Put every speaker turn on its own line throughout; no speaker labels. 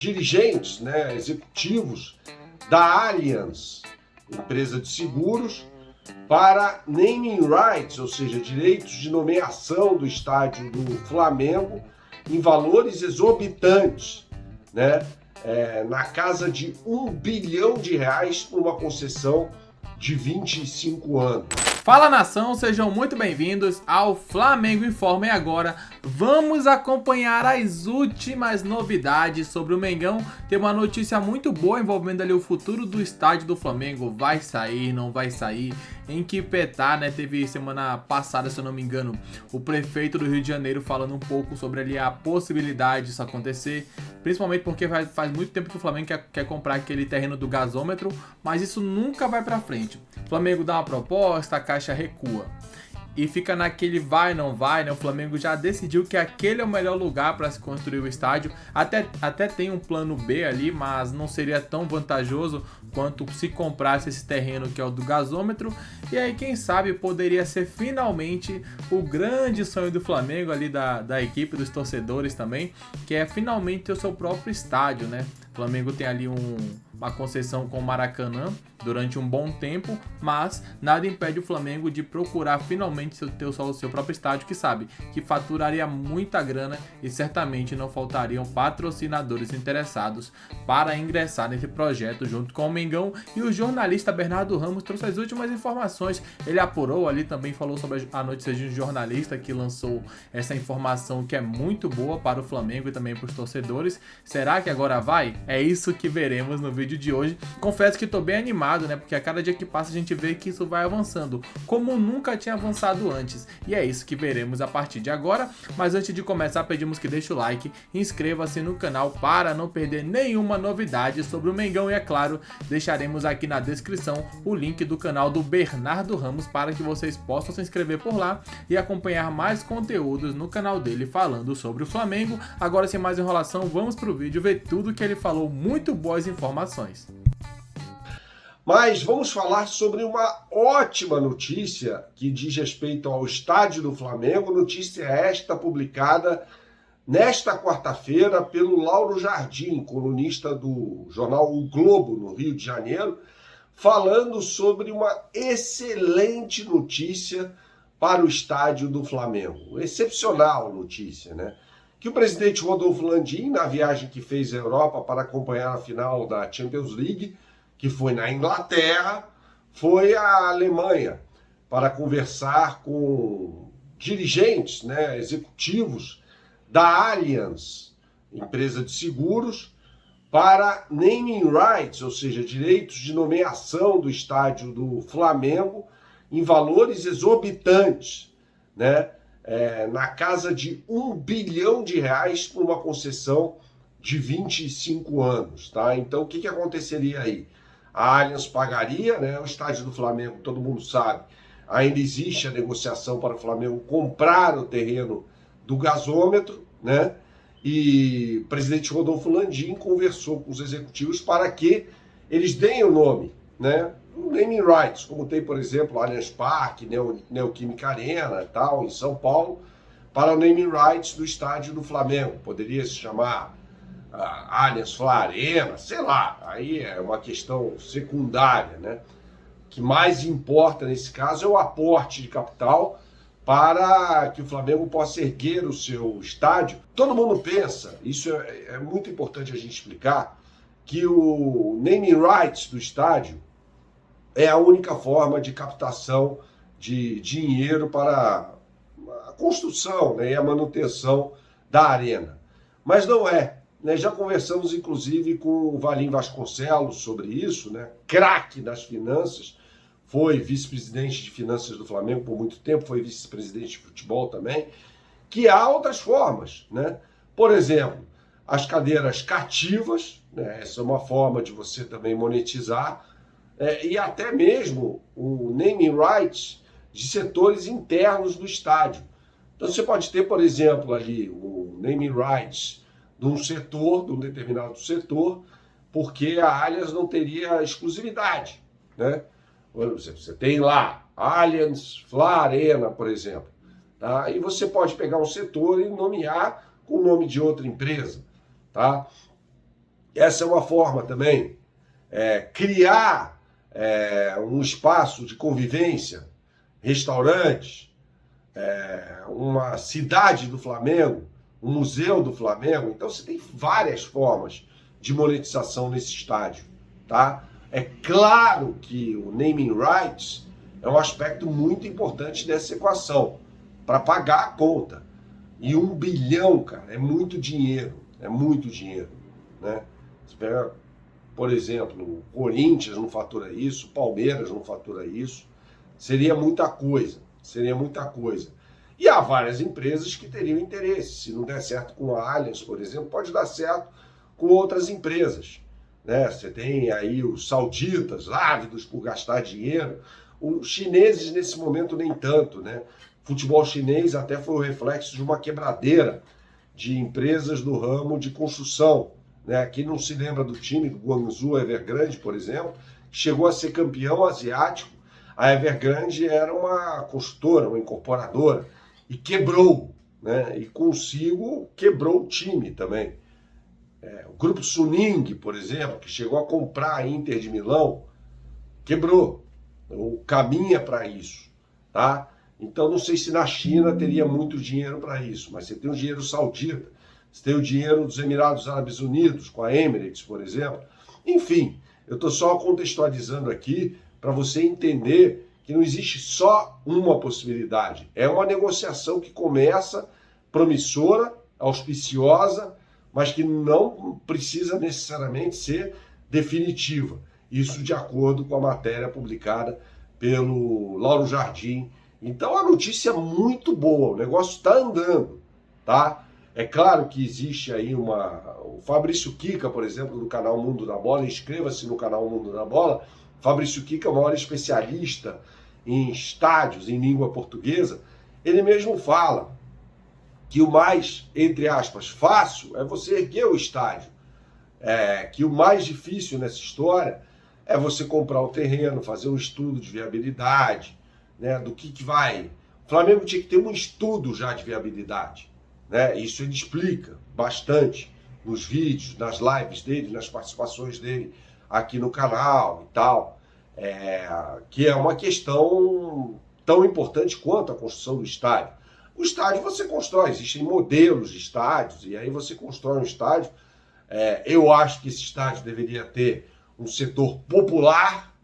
dirigentes, né, executivos da Allianz, empresa de seguros, para naming rights, ou seja, direitos de nomeação do estádio do Flamengo em valores exorbitantes, né, na casa de R$ 1 bilhão por uma concessão de 25 anos.
Fala nação, sejam muito bem-vindos ao Flamengo Informa. E agora vamos acompanhar as últimas novidades sobre o Mengão. Tem uma notícia muito boa envolvendo ali o futuro do estádio do Flamengo. Vai sair, não vai sair? Em que pé tá, né? Teve semana passada, se eu não me engano, o prefeito do Rio de Janeiro falando um pouco sobre ali a possibilidade disso acontecer, principalmente porque faz muito tempo que o Flamengo quer comprar aquele terreno do gasômetro, mas isso nunca vai pra frente. O Flamengo dá uma proposta, a Caixa recua. E fica naquele vai, não vai, né? O Flamengo já decidiu que aquele é o melhor lugar para se construir o estádio. Até tem um plano B ali, mas não seria tão vantajoso quanto se comprasse esse terreno que é o do gasômetro. E aí, quem sabe, poderia ser finalmente o grande sonho do Flamengo ali, da equipe, dos torcedores também, que é finalmente ter o seu próprio estádio, né? O Flamengo tem ali uma concessão com o Maracanã durante um bom tempo, mas nada impede o Flamengo de procurar finalmente ter o seu próprio estádio, que sabe que faturaria muita grana e certamente não faltariam patrocinadores interessados para ingressar nesse projeto junto com o Mengão. E o jornalista Bernardo Ramos trouxe as últimas informações. Ele apurou ali, também falou sobre a notícia de um jornalista que lançou essa informação que é muito boa para o Flamengo e também para os torcedores. Será que agora vai? É isso que veremos no vídeo de hoje. Confesso que estou bem animado, né? Porque a cada dia que passa a gente vê que isso vai avançando, como nunca tinha avançado antes. E é isso que veremos a partir de agora. Mas antes de começar, pedimos que deixe o like, inscreva-se no canal para não perder nenhuma novidade sobre o Mengão. E é claro, deixaremos aqui na descrição o link do canal do Bernardo Ramos para que vocês possam se inscrever por lá e acompanhar mais conteúdos no canal dele falando sobre o Flamengo. Agora, sem mais enrolação, vamos pro vídeo ver tudo que ele falou. Muito boas informações.
Mas vamos falar sobre uma ótima notícia que diz respeito ao estádio do Flamengo. Notícia esta publicada nesta quarta-feira pelo Lauro Jardim, colunista do jornal O Globo, no Rio de Janeiro, falando sobre uma excelente notícia para o estádio do Flamengo. Excepcional notícia, né? Que o presidente Rodolfo Landim, na viagem que fez à Europa para acompanhar a final da Champions League, que foi na Inglaterra, foi à Alemanha para conversar com dirigentes, né, executivos da Allianz, empresa de seguros, para naming rights, ou seja, direitos de nomeação do estádio do Flamengo em valores exorbitantes, né? Na casa de R$ 1 bilhão por uma concessão de 25 anos, tá? Então, o que aconteceria aí? A Allianz pagaria, né? O estádio do Flamengo, todo mundo sabe, ainda existe a negociação para o Flamengo comprar o terreno do gasômetro, né? E o presidente Rodolfo Landim conversou com os executivos para que eles deem o nome, né? Naming rights, como tem, por exemplo, Allianz Parque, Neoquímica Arena e tal, em São Paulo, para o naming rights do estádio do Flamengo. Poderia se chamar Allianz Fla Arena, sei lá, aí é uma questão secundária, né? O que mais importa nesse caso é o aporte de capital para que o Flamengo possa erguer o seu estádio. Todo mundo pensa, isso é muito importante a gente explicar, que o naming rights do estádio é a única forma de captação de dinheiro para a construção, né, e a manutenção da arena. Mas não é. Né? Já conversamos, inclusive, com o Valim Vasconcelos sobre isso, né? Craque das finanças, foi vice-presidente de finanças do Flamengo por muito tempo, foi vice-presidente de futebol também, que há outras formas, né? Por exemplo, as cadeiras cativas, né? Essa é uma forma de você também monetizar, e até mesmo o naming rights de setores internos do estádio. Então você pode ter, por exemplo, ali o naming rights de um setor, de um determinado setor, porque a Allianz não teria exclusividade, né? Você tem lá Allianz Fla Arena, por exemplo, tá? E você pode pegar um setor e nomear com o nome de outra empresa, tá? Essa é uma forma também. Criar um espaço de convivência, restaurantes, uma cidade do Flamengo, um museu do Flamengo. Então você tem várias formas de monetização nesse estádio, tá? É claro que o naming rights é um aspecto muito importante dessa equação, para pagar a conta. E 1 bilhão, cara, é muito dinheiro, né? Você pega, por exemplo, o Corinthians não fatura isso, o Palmeiras não fatura isso, seria muita coisa. E há várias empresas que teriam interesse. Se não der certo com a Allianz, por exemplo, pode dar certo com outras empresas, né? Você tem aí os sauditas, ávidos por gastar dinheiro. Os chineses, nesse momento, nem tanto, né? O futebol chinês até foi o reflexo de uma quebradeira de empresas do ramo de construção, né? Quem não se lembra do time do Guangzhou Evergrande, por exemplo, que chegou a ser campeão asiático. A Evergrande era uma construtora, uma incorporadora, e quebrou, né? E consigo quebrou o time também. O grupo Suning, por exemplo, que chegou a comprar a Inter de Milão, quebrou. Ou caminha para isso, tá? Então não sei se na China teria muito dinheiro para isso, mas você tem o dinheiro saudita, você tem o dinheiro dos Emirados Árabes Unidos, com a Emirates, por exemplo. Enfim, eu estou só contextualizando aqui para você entender que não existe só uma possibilidade. É uma negociação que começa promissora, auspiciosa, mas que não precisa necessariamente ser definitiva. Isso de acordo com a matéria publicada pelo Lauro Jardim. Então a notícia é muito boa, o negócio está andando, tá? É claro que existe aí o Fabrício Kika, por exemplo, do canal Mundo da Bola, inscreva-se no canal Mundo da Bola. Fabrício Kika é o maior especialista em estádios, em língua portuguesa. Ele mesmo fala que o mais, entre aspas, fácil é você erguer o estádio. Que o mais difícil nessa história é você comprar o terreno, fazer um estudo de viabilidade, né, do que vai. O Flamengo tinha que ter um estudo já de viabilidade, né? Isso ele explica bastante nos vídeos, nas lives dele, nas participações dele aqui no canal e tal, que é uma questão tão importante quanto a construção do estádio. O estádio você constrói, existem modelos de estádios, e aí você constrói um estádio. Eu acho que esse estádio deveria ter um setor popular,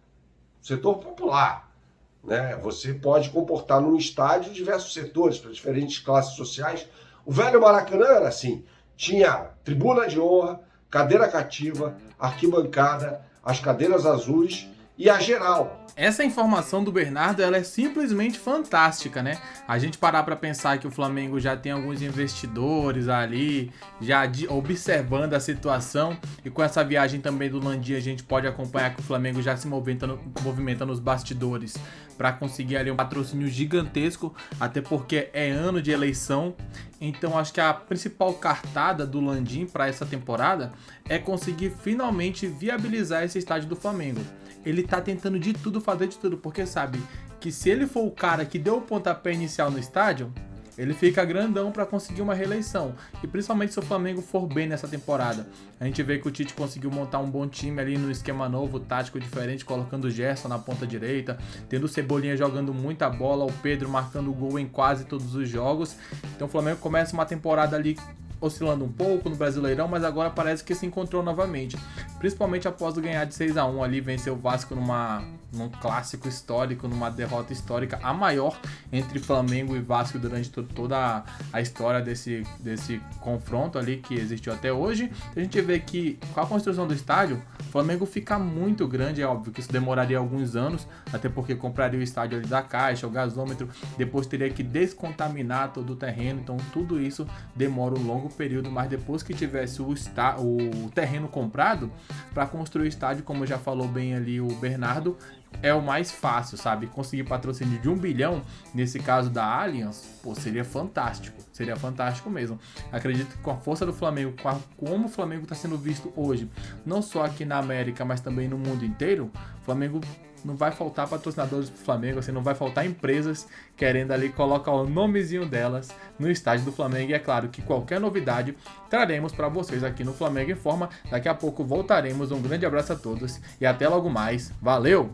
né? Você pode comportar num estádio diversos setores, para diferentes classes sociais. O velho Maracanã era assim, tinha tribuna de honra, cadeira cativa, arquibancada, as cadeiras azuis e a geral.
Essa informação do Bernardo, ela é simplesmente fantástica, né? A gente parar para pensar que o Flamengo já tem alguns investidores ali, já observando a situação, e com essa viagem também do Landim a gente pode acompanhar que o Flamengo já se movimenta nos bastidores para conseguir ali um patrocínio gigantesco, até porque é ano de eleição. Então acho que a principal cartada do Landim para essa temporada é conseguir finalmente viabilizar esse estádio do Flamengo. Ele tá tentando de tudo, fazer de tudo, porque sabe que se ele for o cara que deu o pontapé inicial no estádio, ele fica grandão para conseguir uma reeleição. E principalmente se o Flamengo for bem nessa temporada. A gente vê que o Tite conseguiu montar um bom time ali no esquema novo, tático diferente, colocando o Gerson na ponta direita, tendo o Cebolinha jogando muita bola, o Pedro marcando gol em quase todos os jogos. Então o Flamengo começa uma temporada ali oscilando um pouco no Brasileirão, mas agora parece que se encontrou novamente, principalmente após ganhar de 6-1 ali, vencer o Vasco num clássico histórico, numa derrota histórica, a maior entre Flamengo e Vasco durante toda a história desse confronto ali que existiu até hoje. A gente vê que com a construção do estádio, o Flamengo fica muito grande, é óbvio que isso demoraria alguns anos, até porque compraria o estádio ali da Caixa, o gasômetro, depois teria que descontaminar todo o terreno, então tudo isso demora um longo período, mas depois que tivesse o terreno comprado para construir o estádio, como já falou bem ali o Bernardo, é o mais fácil, sabe? Conseguir patrocínio de 1 bilhão, nesse caso da Allianz, seria fantástico mesmo. Acredito que com a força do Flamengo, como o Flamengo está sendo visto hoje, não só aqui na América, mas também no mundo inteiro, o Flamengo não vai faltar patrocinadores pro Flamengo, assim, não vai faltar empresas querendo ali colocar o nomezinho delas no estádio do Flamengo. E é claro que qualquer novidade traremos para vocês aqui no Flamengo Informa. Daqui a pouco voltaremos. Um grande abraço a todos e até logo mais. Valeu!